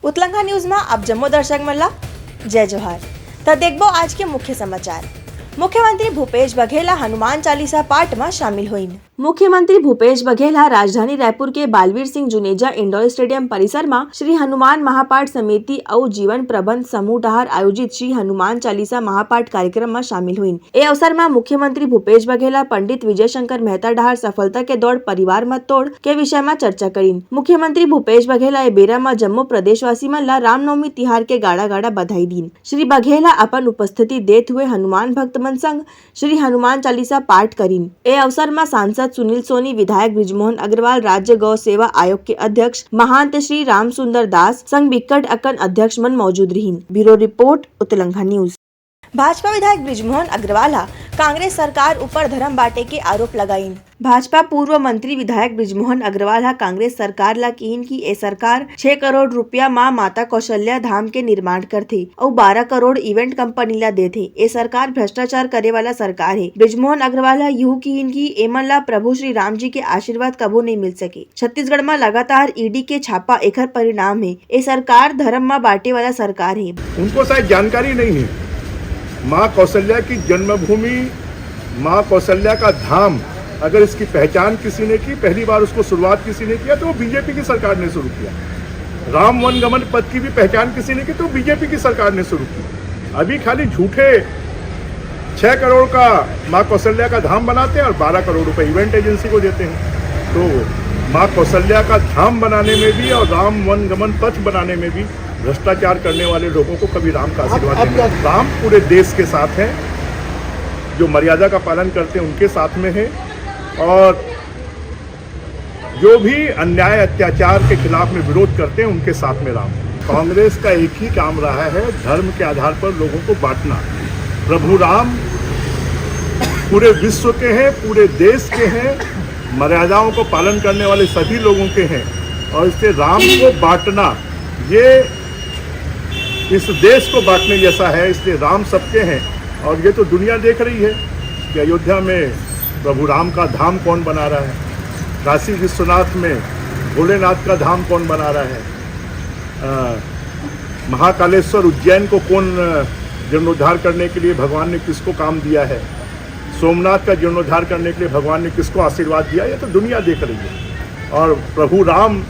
ઉતલંઘા ન્યૂઝમાં આપ જમ્મુ દર્શક મલ્લા જય જોહાર। તો દેખબો आज के मुख्य समाचार। मुख्यमंत्री भूपेश बघेला हनुमान चालीसा पाठ में शामिल हुई। मुख्यमंत्री भूपेश बघेला राजधानी रायपुर के बालवीर सिंह जुनेजा इंडोर स्टेडियम परिसर में श्री हनुमान महापाठ समिति और जीवन प्रबंध समूह डहार आयोजित श्री हनुमान चालीसा महापाठ कार्यक्रम में शामिल हुई। ए अवसर में मुख्यमंत्री भूपेश बघेला पंडित विजय शंकर मेहता डहार सफलता के दौड़ परिवार में तोड़ के विषय में चर्चा करी। मुख्यमंत्री भूपेश बघेला ए बेरा में जम्मू प्रदेशवासी मन ला रामनवमी तिहार के गाड़ा गाड़ा बधाई दी। श्री बघेला अपन उपस्थिति देते हुए हनुमान भक्त मन संग श्री हनुमान चालीसा पाठ करी। ए अवसर में सांसद सुनील सोनी, विधायक बृजमोहन अग्रवाल, राज्य गौ सेवा आयोग के अध्यक्ष महंत श्री राम सुंदर दास संग बिक्कट अकन अध्यक्ष मन मौजूद रही। Bureau report Utlangha news. Bhajpa विधायक बृजमोहन अग्रवाल कांग्रेस सरकार ऊपर धर्म बांटे के आरोप लगाई। भाजपा पूर्व मंत्री विधायक बृजमोहन अग्रवाल कांग्रेस सरकार ला कहीन की ए सरकार 6 करोड़ रुपया मां माता कौशल्या धाम के निर्माण करथे और 12 करोड़ इवेंट कंपनी ला देथे। ए सरकार भ्रष्टाचार करे वाला सरकार है। बृजमोहन अग्रवाल यूं कहीन की एमन ला प्रभु श्री राम जी के आशीर्वाद कबो नहीं मिल सके। छत्तीसगढ़ में लगातार ईडी के छापा एकर परिणाम है। ए सरकार धर्म में बांटे वाला सरकार है। उनको शायद जानकारी नहीं है। माँ कौशल्या की जन्मभूमि, माँ कौशल्या का धाम, अगर इसकी पहचान किसी ने की, पहली बार उसको शुरुआत किसी ने किया तो वो बीजेपी की सरकार ने शुरू किया। राम वनगमन पथ की भी पहचान किसी ने की तो बीजेपी की सरकार ने शुरू की। अभी खाली झूठे 6 करोड़ का माँ कौशल्या का धाम बनाते हैं और 12 करोड़ रुपए इवेंट एजेंसी को देते हैं। तो माँ कौशल्या का धाम बनाने में भी और राम वनगमन पथ बनाने में भी भ्रष्टाचार करने वाले लोगों को कभी राम का आशीर्वाद नहीं। राम पूरे देश के साथ है, जो मर्यादा का पालन करते हैं उनके साथ में है, और जो भी अन्याय अत्याचार के खिलाफ में विरोध करते हैं उनके साथ में राम। कांग्रेस का एक ही काम रहा है, धर्म के आधार पर लोगों को बांटना। प्रभु राम पूरे विश्व के हैं, पूरे देश के हैं, मर्यादाओं को पालन करने वाले सभी लोगों के हैं, और इससे राम को बांटना ये इस देश को बांटने जैसा है। इसलिए राम सबके हैं, और ये तो दुनिया देख रही है कि अयोध्या में प्रभु राम का धाम कौन बना रहा है, काशी विश्वनाथ में भोलेनाथ का धाम कौन बना रहा है, महाकालेश्वर उज्जैन को कौन जीर्णोद्धार करने के लिए भगवान ने किसको काम दिया है, सोमनाथ का जीर्णोद्धार करने के लिए भगवान ने किसको आशीर्वाद दिया, ये तो दुनिया देख रही है। और प्रभु राम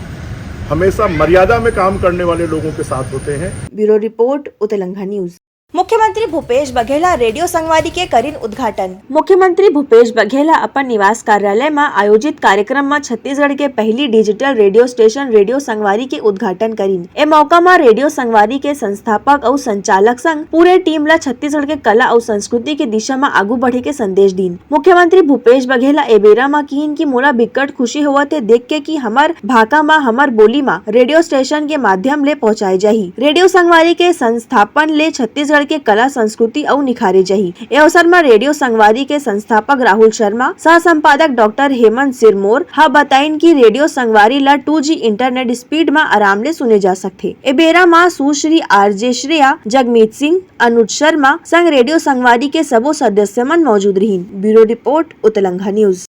हमेशा मर्यादा में काम करने वाले लोगों के साथ होते हैं। Bureau report Utlangha news. मुख्यमंत्री भूपेश बघेला रेडियो संगवारी के करीन उद्घाटन। मुख्यमंत्री भूपेश बघेला अपन निवास कार्यालय में आयोजित कार्यक्रम में छत्तीसगढ़ के पहली digital radio station radio Sangwari के उद्घाटन करीन। ए मौका में रेडियो संगवारी के संस्थापक और संचालक संग पूरे टीम ला छत्तीसगढ़ के कला और संस्कृति के दिशा में आगू बढ़े के संदेश दीन। मुख्यमंत्री भूपेश बघेला ए बेरा में कहीन की मोला बिकट खुशी होवत है देख के कि हमार भाषा में हमार बोली में रेडियो स्टेशन के माध्यम ले पहुँचाए जाही। रेडियो संगवारी के संस्थापन ले छत्तीसगढ़ के कला संस्कृति और निखारे जाही। ए अवसर में रेडियो संगवारी के संस्थापक राहुल शर्मा, सह संपादक डॉक्टर हेमंत सिरमोर बताइन की रेडियो संगवारी ला 2G इंटरनेट स्पीड में आराम ले सुने जा सकते। ए बेरा में सुश्री आरजे श्रेया, जगमीत सिंह, अनुज शर्मा संग रेडियो संगवारी के सबो सदस्य मन मौजूद रही। Bureau report Utlangha news.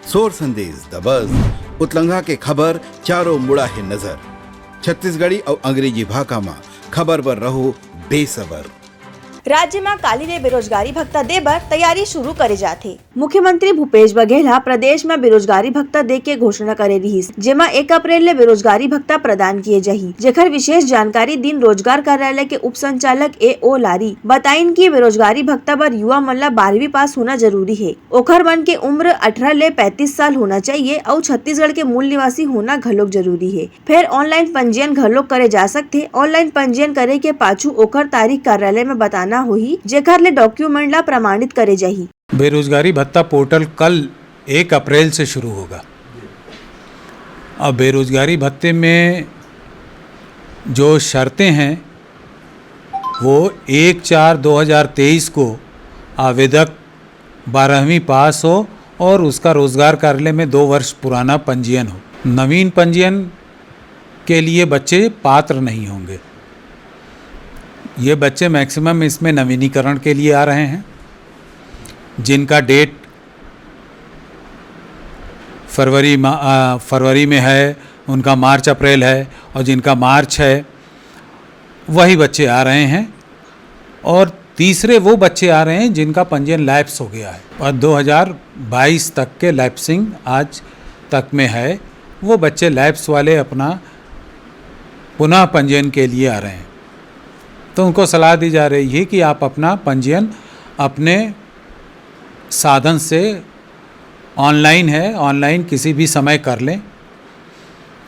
सोर संदेश दबज उतलंघा के खबर चारों मुड़ा है नजर। छत्तीसगढ़ी और अंग्रेजी भाषा में खबर पर रहो बेसबर। राज्य में काली ले बेरोजगारी भत्ता देबर तैयारी शुरू करे जाथे। मुख्यमंत्री भूपेश बघेला प्रदेश में बेरोजगारी भत्ता दे के घोषणा करे रहीस, जेमा 1 अप्रैल ले बेरोजगारी भत्ता प्रदान किए जाही। जेकर विशेष जानकारी दिन रोजगार कार्यालय के उप संचालक A.O. लारी बताइन की बेरोजगारी भत्ता बर युवा मन ला 12वीं पास होना जरूरी है। ओखर मन के उम्र 18 ले 35 साल होना चाहिए और छत्तीसगढ़ के मूल निवासी होना घलोक जरूरी है। फिर ऑनलाइन पंजीयन घलोक करे जा सकते। ऑनलाइन पंजीयन करे के पाछू ओखर तारीख कार्यालय में बताना होही, जेकर ले डॉक्यूमेंट ला प्रमाणित करे जाही। बेरोजगारी भत्ता पोर्टल कल 1 अप्रैल से शुरू होगा। अब बेरोजगारी भत्ते में जो शर्तें हैं वो 1/4/2023 को आवेदक 12वीं पास हो और उसका रोजगार कार्यालय में 2 वर्ष पुराना पंजीयन हो। नवीन पंजीयन के लिए बच्चे पात्र नहीं होंगे। ये बच्चे मैक्सिमम इसमें नवीनीकरण के लिए आ रहे हैं। जिनका डेट फरवरी में है उनका मार्च अप्रैल है, और जिनका मार्च है वही बच्चे आ रहे हैं और तीसरे वो बच्चे आ रहे हैं जिनका पंजीयन लैप्स हो गया है और 2022 तक के लैप्सिंग आज तक में है। वो बच्चे लैप्स वाले अपना पुनः पंजीयन के लिए आ रहे हैं, तो उनको सलाह दी जा रही है कि आप अपना पंजीयन अपने साधन से ऑनलाइन है, ऑनलाइन किसी भी समय कर लें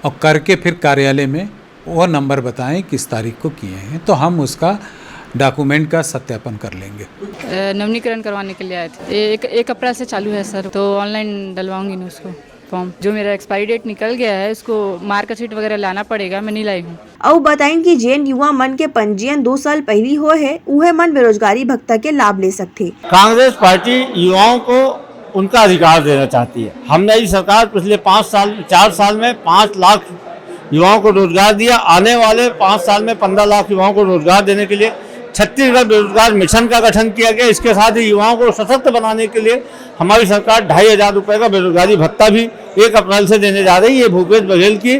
और करके फिर कार्यालय में वो नंबर बताएं किस तारीख को किए हैं, तो हम उसका डॉक्यूमेंट का सत्यापन कर लेंगे। नवीनीकरण करवाने के लिए आए थे। एक अप्रैल से चालू है सर, तो ऑनलाइन डलवाऊंगी ना उसको फॉर्म। जो मेरा एक्सपायरी डेट निकल गया है उसको मार्कशीट वगैरह लाना पड़ेगा, मैं नहीं लाई हूँ। और बताएं कि जेन युवा मन के पंजीयन 2 साल पहले हुए है, उहे मन बेरोजगारी भत्ता के लाभ ले सकते। कांग्रेस पार्टी युवाओं को उनका अधिकार देना चाहती है। हमने ये सरकार पिछले 4 साल में 5 लाख युवाओं को रोजगार दिया। आने वाले 5 साल में 15 लाख युवाओं को रोजगार देने के लिए छत्तीसगढ़ बेरोजगार मिशन का गठन किया गया। इसके साथ ही युवाओं को सशक्त बनाने के लिए हमारी सरकार 2,500 रुपये का बेरोजगारी भत्ता भी 1 अप्रैल से देने जा रही है। ये भूपेश बघेल की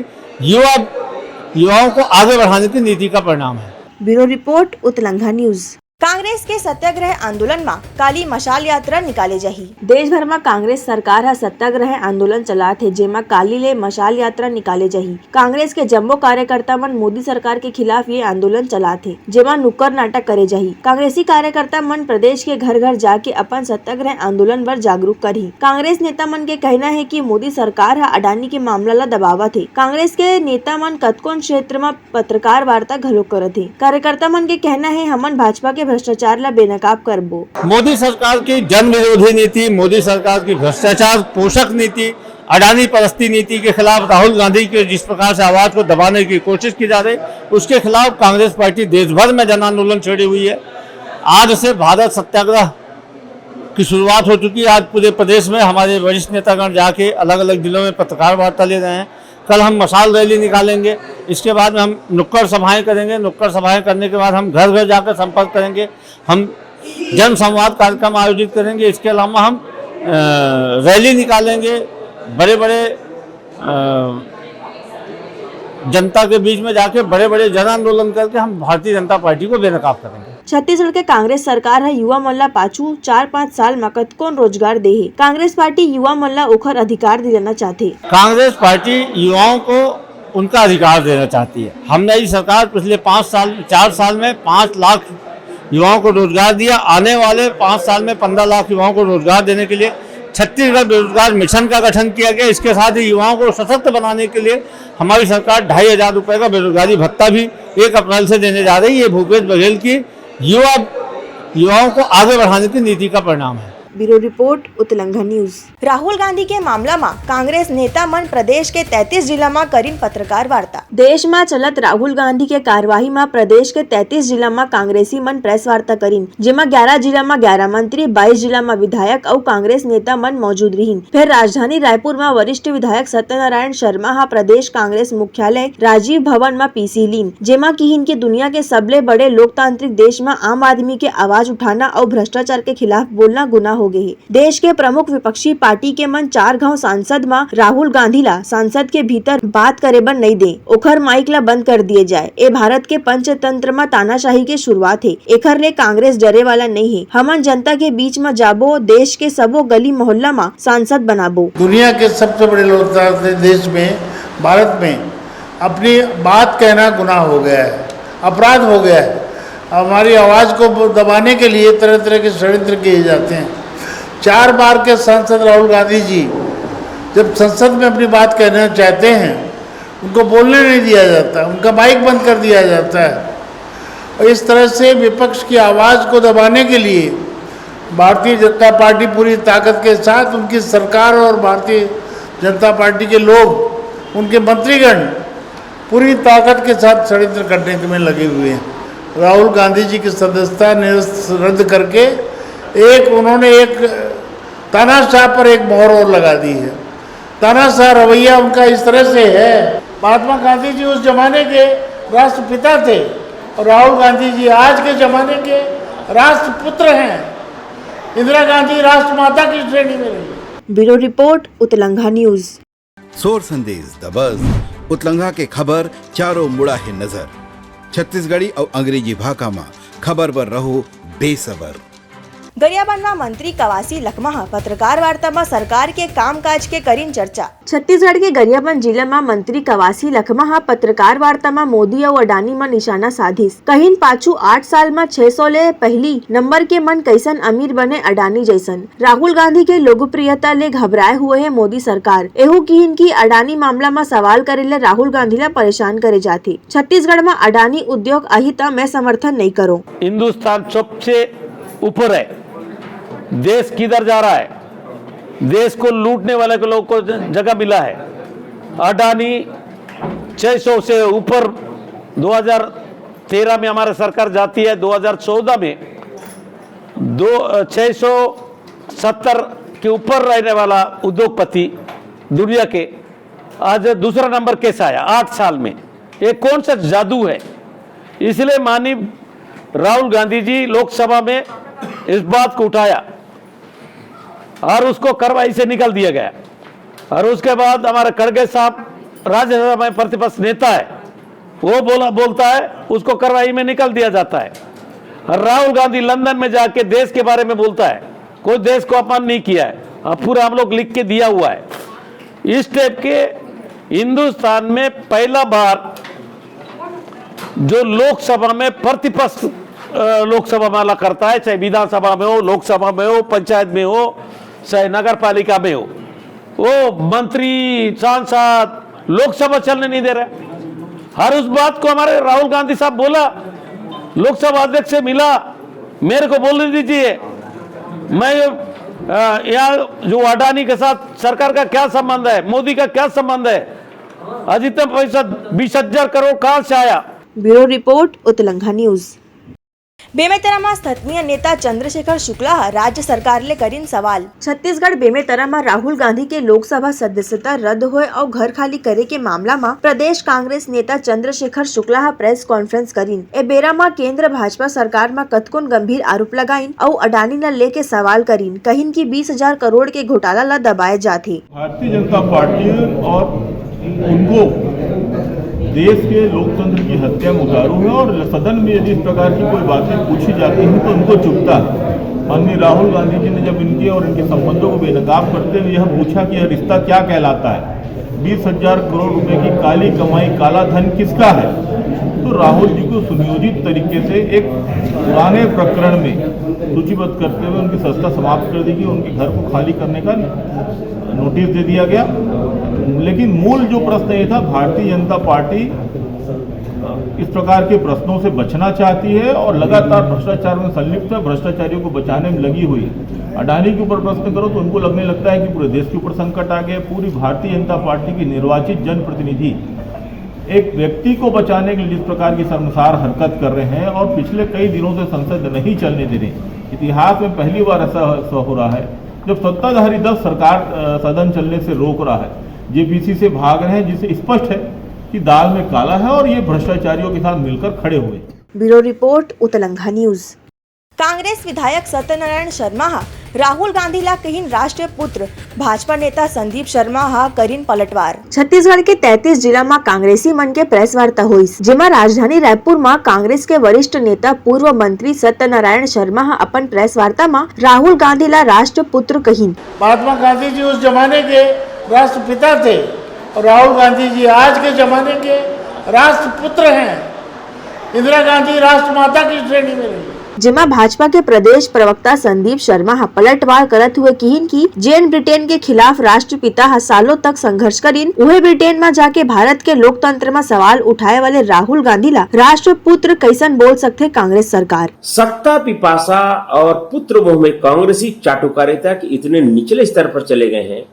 युवाओं को आगे बढ़ाने की नीति का परिणाम है। Bureau report Uttalangha news. Congress के सत्याग्रह आंदोलन में काली मशाल यात्रा निकाले जाही। देश भर में कांग्रेस सरकार हा सत्याग्रह आंदोलन चलात है, जेमा काली ले मशाल यात्रा निकाले जाही। कांग्रेस के जम्मो कार्यकर्ता मन मोदी सरकार के खिलाफ ये आंदोलन चलात है, जेमा नुक्कड़ नाटक करे जाही। कांग्रेसी कार्यकर्ता मन प्रदेश के घर घर जाके अपन सत्याग्रह आंदोलन पर जागरूक करही। कांग्रेस नेता मन के कहना है कि मोदी सरकार हा अडानी के मामला ला दबावत है। कांग्रेस के नेता मन कतकोन क्षेत्र में पत्रकार वार्ता घलो करत है। कार्यकर्ता मन के कहना है हमन भाजपा के भ्रष्टाचार ला बेनकाब करबो। मोदी सरकार की जन विरोधी नीति, मोदी सरकार की भ्रष्टाचार पोषक नीति, अडानी परस्ती नीति के खिलाफ राहुल गांधी के जिस प्रकार से आवाज को दबाने की कोशिश की जा रही, उसके खिलाफ कांग्रेस पार्टी देश भर में जन आंदोलन छेड़ी हुई है। आज से भारत सत्याग्रह की शुरुआत हो चुकी है। आज पूरे प्रदेश में हमारे वरिष्ठ नेतागण जाके अलग अलग जिलों में पत्रकार वार्ता ले रहे हैं। कल हम मशाल रैली निकालेंगे, इसके बाद में हम नुक्कड़ सभाएं करेंगे। नुक्कड़ सभाएं करने के बाद हम घर घर जाकर संपर्क करेंगे, हम जन संवाद कार्यक्रम आयोजित करेंगे। इसके अलावा हम रैली निकालेंगे, बड़े बड़े जनता के बीच में जाके बड़े बड़े जन आंदोलन करके हम भारतीय जनता पार्टी को बेनकाब करेंगे। छत्तीसगढ़ के कांग्रेस सरकार है युवा मन ला पाछू 4-5 साल में कतकोन रोजगार दे है। कांग्रेस पार्टी युवा मन ला ओखर अधिकार दिलाना चाहते। कांग्रेस पार्टी युवाओं को उनका अधिकार देना चाहती है। हमने ये सरकार पिछले 4 साल में 5 लाख युवाओं को रोजगार दिया। आने वाले 5 साल में 15 लाख युवाओं को रोजगार देने के लिए छत्तीसगढ़ बेरोजगार मिशन का गठन किया गया। इसके साथ ही युवाओं को सशक्त बनाने के लिए हमारी सरकार 2,500 रुपये का बेरोजगारी भत्ता भी 1 अप्रैल से देने जा रही है। ये भूपेश बघेल की युवाओं को आगे बढ़ाने की नीति का परिणाम है। Bureau report Uttalangha news. Rahul Gandhi के मामला में कांग्रेस नेता मन प्रदेश के 33 जिला में करीन पत्रकार वार्ता। देश में चलत राहुल गांधी के कार्यवाही में प्रदेश के 33 जिला में कांग्रेसी मन प्रेस वार्ता करीन, जेमा 11 जिला में 11 मंत्री, 22 जिला में विधायक और कांग्रेस नेता मन मौजूद रहीन। फिर राजधानी रायपुर में वरिष्ठ विधायक सत्यनारायण शर्मा हा प्रदेश कांग्रेस मुख्यालय राजीव भवन में पीसी लीन, जेमा की इनके दुनिया के सबले बड़े लोकतांत्रिक देश में आम आदमी के आवाज उठाना और भ्रष्टाचार के खिलाफ बोलना गुनाह हो गए। देश के प्रमुख विपक्षी पार्टी के मन 4 गांव सांसद में राहुल गांधी ला संसद के भीतर बात करे बर नहीं दे, ओखर माइक ला बंद कर दिए जाए। ए भारत के पंचतंत्र में तानाशाही के शुरुआत है। एखर ले कांग्रेस डरे वाला नहीं है। हमन जनता के बीच में जाबो, देश के सबो गली मोहल्ला में सांसद बनाबो। दुनिया के सबसे बड़े लोकतांत्रिक देश में, भारत में अपनी बात कहना गुनाह हो गया है, अपराध हो गया है। हमारी आवाज को दबाने के लिए तरह तरह के षड्यंत्र किए जाते हैं। 4 बार के सांसद राहुल गांधी जी जब संसद में अपनी बात कहना चाहते हैं, उनको बोलने नहीं दिया जाता, उनका माइक बंद कर दिया जाता है। और इस तरह से विपक्ष की आवाज़ को दबाने के लिए भारतीय जनता पार्टी पूरी ताकत के साथ, उनकी सरकार और भारतीय जनता पार्टी के लोग, उनके मंत्रीगण पूरी ताकत के साथ षड्यंत्र करने में लगे हुए हैं। राहुल गांधी जी की सदस्यता रद्द करके उन्होंने एक तानाशाह पर एक मोहर और लगा दी है। तानाशाह रवैया उनका इस तरह से है। महात्मा गांधी जी उस जमाने के राष्ट्रपिता थे और राहुल गांधी जी आज के जमाने के राष्ट्रपुत्र हैं। इंदिरा गांधी राष्ट्रमाता की श्रेणी में रही। Bureau report Uttalangha news. सोर संदेश द बज़, उतलंघा के खबर चारों मुड़ा है नजर। छत्तीसगढ़ी और अंग्रेजी भाषा में खबर पर रहो बेसबर। गरियाबंद मंत्री कवासी लखमा पत्रकार वार्ता में सरकार के कामकाज के करीन चर्चा। छत्तीसगढ़ के गरियाबंद जिले में मंत्री कवासी लखमा पत्रकार वार्ता में मोदी और अडानी में निशाना साधिस। कहीन पाछू 8 साल में 600 ले पहली नंबर के मन कैसन अमीर बने अडानी जैसन। राहुल गांधी के लोकप्रियता ले घबराए हुए है मोदी सरकार। एहू कहीन की अडानी मामला में सवाल करे ले राहुल गांधी ला परेशान करे जाती। छत्तीसगढ़ में अडानी उद्योग अहिता मैं समर्थन नहीं करो। हिंदुस्तान सबसे ऊपर है, देश किधर जा रहा है, देश को लूटने वाले के लोग को जगह मिला है। अडानी 600 से ऊपर 2013 में हमारी सरकार जाती है, 2014 में 670 के ऊपर रहने वाला उद्योगपति दुनिया के आज दूसरा नंबर कैसे आया 8 साल में? ये कौन सा जादू है? इसलिए माननीय राहुल गांधी जी लोकसभा में इस बात को उठाया और उसको कार्रवाई से निकाल दिया गया। और उसके बाद हमारे खड़गे साहब राज्यसभा में प्रतिपक्ष नेता है, वो बोलता है, उसको कार्रवाई में निकाल दिया जाता है। और राहुल गांधी लंदन में जाके देश के बारे में बोलता है, कोई देश को अपमान नहीं किया है, पूरा हम लोग लिख के दिया हुआ है। इस टाइप के हिंदुस्तान में पहला बार जो लोकसभा में प्रतिपक्ष लोकसभा माला करता है, चाहे विधानसभा में हो, लोकसभा में हो, पंचायत में हो, चाहे नगर पालिका में हो, वो मंत्री सांसद लोकसभा चलने नहीं दे रहे। हर उस बात को हमारे राहुल गांधी साहब बोला, लोकसभा अध्यक्ष से मिला, मेरे को बोलने दीजिए, मैं यहाँ जो अडानी के साथ सरकार का क्या संबंध है, मोदी का क्या संबंध है, आज इतना पैसा 20,000 करोड़ कहां से आया? Bureau report Uttalangha news. Bemetara स्थानीय नेता चंद्रशेखर शुक्ला राज्य सरकार ले करीन सवाल। छत्तीसगढ़ बेमेतरा में राहुल गांधी के लोकसभा सदस्यता रद्द होए और घर खाली करे के मामला में प्रदेश कांग्रेस नेता चंद्रशेखर शुक्ला प्रेस कॉन्फ्रेंस करीन। ए बेरा में केंद्र भाजपा सरकार में कतकोन गंभीर आरोप लगाइन और अडानी न लेके सवाल करीन। कहीन की 20,000 करोड़ के घोटाला ला दबाए जाते। भारतीय जनता पार्टी और उनको देश के लोकतंत्र की हत्या में उतारू है और सदन में यदि इस प्रकार की कोई बातें पूछी जाती हैं तो उनको चुभता है। माननीय राहुल गांधी जी ने जब इनके और इनके संबंधों को बेनकाब करते हुए यह पूछा कि यह रिश्ता क्या कहलाता है, 20,000 करोड़ रुपए की काली कमाई, काला धन किसका है, तो राहुल जी को सुनियोजित तरीके से एक पुराने प्रकरण में सूचीबद्ध करते हुए उनकी संस्था समाप्त कर दी गई, उनके घर को खाली करने का नोटिस दे दिया गया। लेकिन मूल जो प्रश्न ये था, भारतीय जनता पार्टी इस प्रकार के प्रश्नों से बचना चाहती है और लगातार भ्रष्टाचार में संलिप्त है, भ्रष्टाचारियों को बचाने में लगी हुई है। अडानी के ऊपर प्रश्न करो तो उनको लगने लगता है कि पूरे देश के ऊपर संकट आ गया। पूरी भारतीय जनता पार्टी की निर्वाचित जनप्रतिनिधि एक व्यक्ति को बचाने के लिए जिस प्रकार की शर्मसार हरकत कर रहे हैं और पिछले कई दिनों से संसद नहीं चलने दे रहे, इतिहास में पहली बार ऐसा हो रहा है जब सत्ताधारी दल सरकार सदन चलने से रोक रहा है, जेपीसी से भाग रहे हैं, जिससे स्पष्ट है कि दाल में काला है और ये भ्रष्टाचारियों के साथ मिलकर खड़े हुए। Bureau report Uttalangha news. Congress विधायक सत्यनारायण शर्मा राहुल गांधी ला कहीन राष्ट्रीय पुत्र, भाजपा नेता संदीप शर्मा करीन पलटवार। छत्तीसगढ़ के 33 जिला में कांग्रेसी मन के प्रेस वार्ता हुई, जेमा राजधानी रायपुर में कांग्रेस के वरिष्ठ नेता पूर्व मंत्री सत्यनारायण शर्मा अपन प्रेस वार्ता में राहुल गांधी ला राष्ट्र पुत्र कहीन। महात्मा गांधी जी उस जमाने के राष्ट्रपिता थे और राहुल गांधी जी आज के जमाने के राष्ट्रपुत्र हैं। इंदिरा गांधी राष्ट्रमाता की श्रेणी में रही। जेमा भाजपा के प्रदेश प्रवक्ता संदीप शर्मा पलटवार करत हुए कहीन की जेन ब्रिटेन के खिलाफ राष्ट्रपिता सालों तक संघर्ष करीन, वह ब्रिटेन में जाके भारत के लोकतंत्र में सवाल उठाए वाले राहुल गांधी ला राष्ट्रपुत्र कैसन बोल सकते कांग्रेस सरकार। सत्ता पिपासा और पुत्र मोह में कांग्रेसी चाटुकारिता के इतने निचले स्तर पर चले गए हैं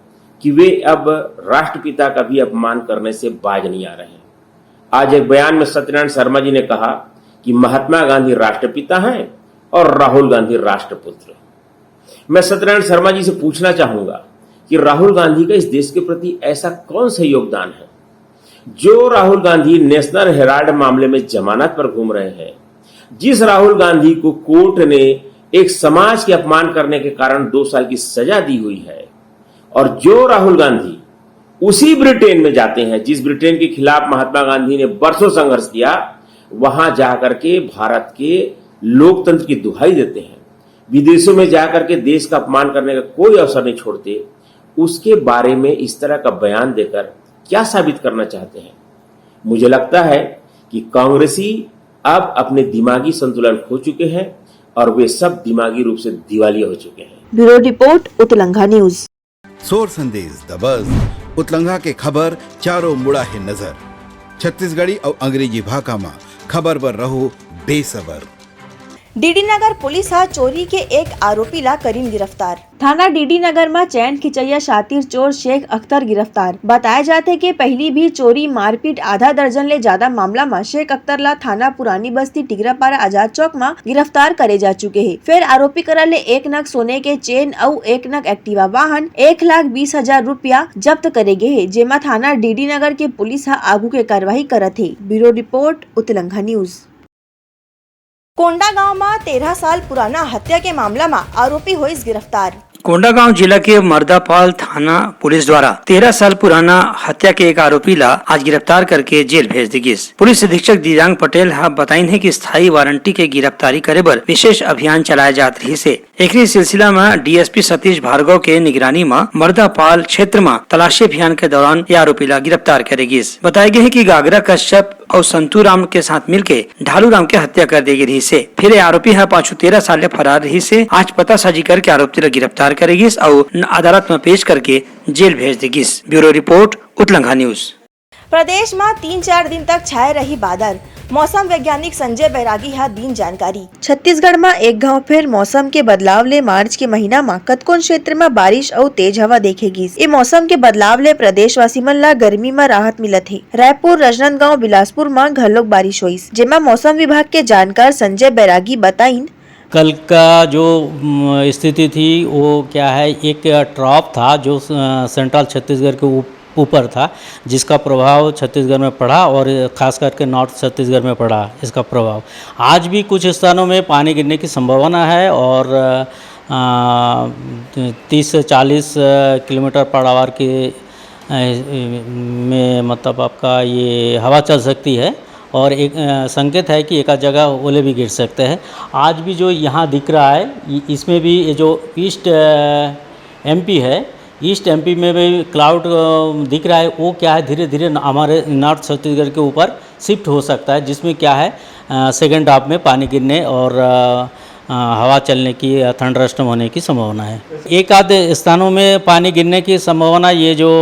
कि वे अब राष्ट्रपिता का भी अपमान करने से बाज नहीं आ रहे हैं। आज एक बयान में सत्यनारायण शर्मा जी ने कहा कि महात्मा गांधी राष्ट्रपिता हैं और राहुल गांधी राष्ट्रपुत्र। मैं सत्यनारायण शर्मा जी से पूछना चाहूंगा कि राहुल गांधी का इस देश के प्रति ऐसा कौन सा योगदान है जो राहुल गांधी नेशनल हेराल्ड मामले में जमानत पर घूम रहे हैं, जिस राहुल गांधी को कोर्ट ने एक समाज के अपमान करने के कारण 2 साल की सजा दी हुई है, और जो राहुल गांधी उसी ब्रिटेन में जाते हैं जिस ब्रिटेन के खिलाफ महात्मा गांधी ने बरसों संघर्ष किया, वहां जाकर के भारत के लोकतंत्र की दुहाई देते हैं, विदेशों में जाकर के देश का अपमान करने का कोई अवसर नहीं छोड़ते, उसके बारे में इस तरह का बयान देकर क्या साबित करना चाहते हैं? मुझे लगता है कि कांग्रेसी अब अपने दिमागी संतुलन खो चुके हैं और वे सब दिमागी रूप से दिवालिया हो चुके हैं। Bureau report Utlangha news. सोर संदेश द बज़ उतलंघा के खबर चारों मुड़ा है नजर। छत्तीसगढ़ी और अंग्रेजी भाषा में खबर पर रहो बेसबर। डीडी नगर पुलिस हा चोरी के एक आरोपी ला करीन गिरफ्तार। थाना डीडी नगर में चैन खिचैया शातिर चोर शेख अख्तर गिरफ्तार। बताया जाते कि पहली भी चोरी मारपीट आधा दर्जन ले ज्यादा मामला में शेख अख्तर ला थाना पुरानी बस्ती टिगरापारा आजाद चौक में गिरफ्तार करे जा चुके हैं। फिर आरोपी करा ले 1 नग सोने के चेन और 1 नग एक्टिवा वाहन 1,20,000 रुपया जब्त करे गए है, जेमा थाना डीडी नगर के पुलिस हा आगू के कार्रवाई करत है। Bureau report Utlangha news. Kondagaon में 13 साल पुराना हत्या के मामला में आरोपी हुई गिरफ्तार। कोंडागांव जिला के मर्दापाल थाना पुलिस द्वारा 13 साल पुराना हत्या के एक आरोपी ला आज गिरफ्तार करके जेल भेज दी गई। पुलिस अधीक्षक दिव्यांग पटेल बताइन है कि स्थायी वारंटी के गिरफ्तारी करे बर विशेष अभियान चलाए जात रही से। एक सिलसिला में डीएसपी सतीश भार्गव के निगरानी में मर्दापाल क्षेत्र में तलाशी अभियान के दौरान ये आरोपी ला गिरफ्तार करेगी। बताया गया है कि गागरा कश्यप और संतू राम के साथ मिलके ढालू राम के हत्या कर देगी रही से। फिर ये आरोपी है पाछू 13 साल ले फरार रही से। आज पता साजी करके आरोपी ला गिरफ्तार करेगी और अदालत में पेश करके जेल भेज देगी। Bureau report Utlangha news. प्रदेश में 3-4 दिन तक छाए रही बादल। मौसम वैज्ञानिक संजय बैरागी हा दीन जानकारी। छत्तीसगढ़ में एक गांव फिर मौसम के बदलाव ले मार्च के महीना में कतकोन क्षेत्र में बारिश और तेज हवा देखेगी। ये मौसम के बदलाव ले प्रदेशवासी मन ला गर्मी में राहत मिलत है। रायपुर, राजनांदगांव, बिलासपुर में घलोक बारिश हुई, जेमा मौसम विभाग के जानकार संजय बैरागी बताइन। कल का जो स्थिति थी वो क्या है, एक ट्रॉप था जो सेंट्रल छत्तीसगढ़ के ऊपर था, जिसका प्रभाव छत्तीसगढ़ में पड़ा और खास करके नॉर्थ छत्तीसगढ़ में पड़ा इसका प्रभाव। आज भी कुछ स्थानों में पानी गिरने की संभावना है और 30 से 40 किलोमीटर पर आवर के में मतलब आपका ये हवा चल सकती है और एक संकेत है कि एक आध जगह ओले भी गिर सकते हैं। आज भी जो यहाँ दिख रहा है इसमें भी ये जो ईस्ट एमपी है, ईस्ट एमपी में भी क्लाउड दिख रहा है, वो क्या है धीरे धीरे हमारे नॉर्थ छत्तीसगढ़ के ऊपर शिफ्ट हो सकता है, जिसमें क्या है सेकेंड हाफ में पानी गिरने और हवा चलने की थंडरस्टॉर्म होने की संभावना है। एक आध स्थानों में पानी गिरने की संभावना ये जो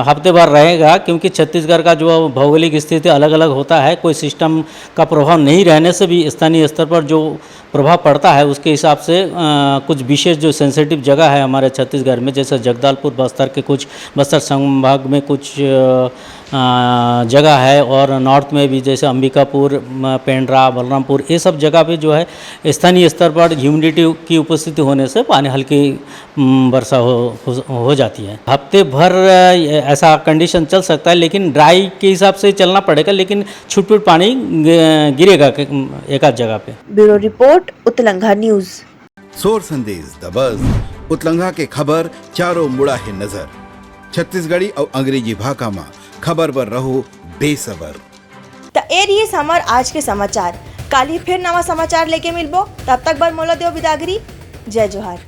हफ्ते भर रहेगा, क्योंकि छत्तीसगढ़ का जो भौगोलिक स्थिति अलग अलग होता है। कोई सिस्टम का प्रभाव नहीं रहने से भी स्थानीय स्तर पर जो प्रभाव पड़ता है उसके हिसाब से कुछ विशेष जो सेंसिटिव जगह है हमारे छत्तीसगढ़ में, जैसे जगदलपुर, बस्तर संभाग में कुछ जगह है और नॉर्थ में भी जैसे अंबिकापुर, पेंड्रा, बलरामपुर, ये सब जगह पे जो है स्थानीय स्तर पर ह्यूमिडिटी की उपस्थिति होने से पानी हल्की वर्षा हो जाती है। हफ्ते भर ऐसा कंडीशन चल सकता है, लेकिन ड्राई के हिसाब से चलना पड़ेगा, लेकिन छुट-छुट पानी गिरेगा एक आध जगह पे। Bureau report Utlangha news. सोर संदेश द बज़ उतलंघा के खबर चारों मुड़ा है नजर। छत्तीसगढ़ी और अंग्रेजी भाषा में खबर पर रहो बेसबर। तो ए रही हमार आज के समाचार। काली फिर नवा समाचार लेके मिलबो, तब तक बर मोला देव बिदागरी। जय जोहार।